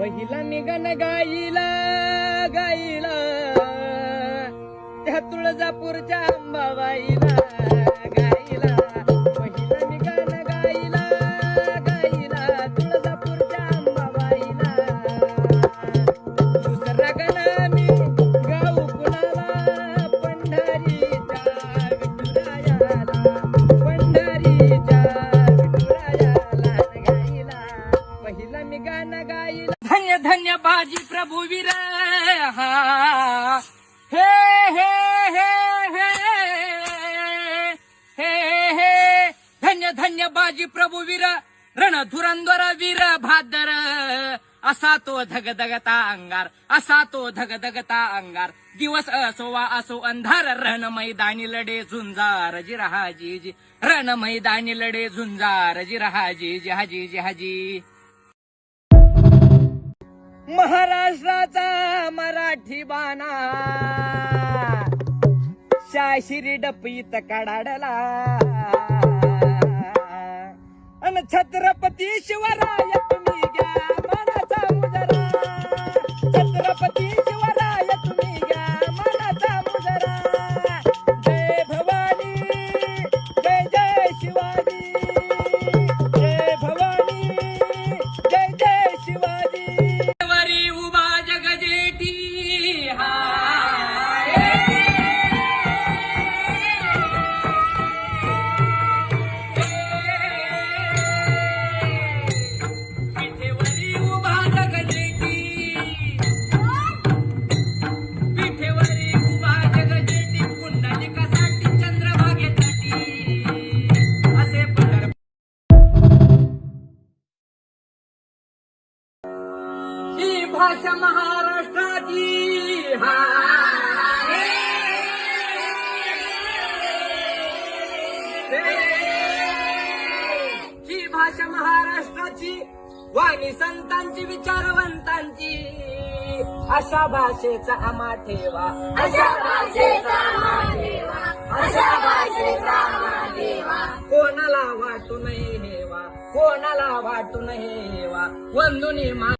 पहिला मी गण गाईला गाईला त्या तुळजापूरच्या अंबाबाईला गाईला. पहिला मी गण गाईला गाईला तुळजापूरच्या अंबाबाईला. दुसरा गण मी गाऊ कुणाला पंढरीच्या विठुरायाला पंढरीच्या विठुरायाला गाईला. पहिला मी गाणं गाईला. धन्य धन्य बाजी प्रभू वीर हा हे हे हे हे हे हे धन्य धन्य बाजी प्रभू वीर रणधुरंदर वीर भादर. असा तो धगधगता अंगार असा तो धगधगता अंगार. दिवस असो वा असो अंधार रण मैदानी लढे झुंजार जी रहाजी जी. रण मैदानी लढे झुंजार जी रहाजी जी हाजी जी हाजी. महाराष्ट्राचा मराठी बाणा शाशिरी डपीत कडाडला. अन छत्रपती शिवराय तुम्ही घ्या मनाचा मुजरा. छत्रपती शिवराय तुम्ही घ्या मनाचा मुजरा. जय भवानी जय जय शिवाजी. जय भवानी जय जय शिवाजी. वरी उभा जगजेठी हा पिठेवरी उभा जगजेठी. पिठेवरी उभा जगजेठी. पुंडलिकासाठी चंद्रभागेसाठी असे पंढर. ही भाषा महाराष्ट्राची हा ही भाषा महाराष्ट्राची वाणी संतांची विचारवंतांची. अशा भाषेचा आम्हा ठेवा अशा भाषेचा आम्हा ठेवा. अशा भाषेचा आम्हा ठेवा. कोणाला वाटू नये हेवा कोणाला वाटू नये हेवा. वंदुनी मा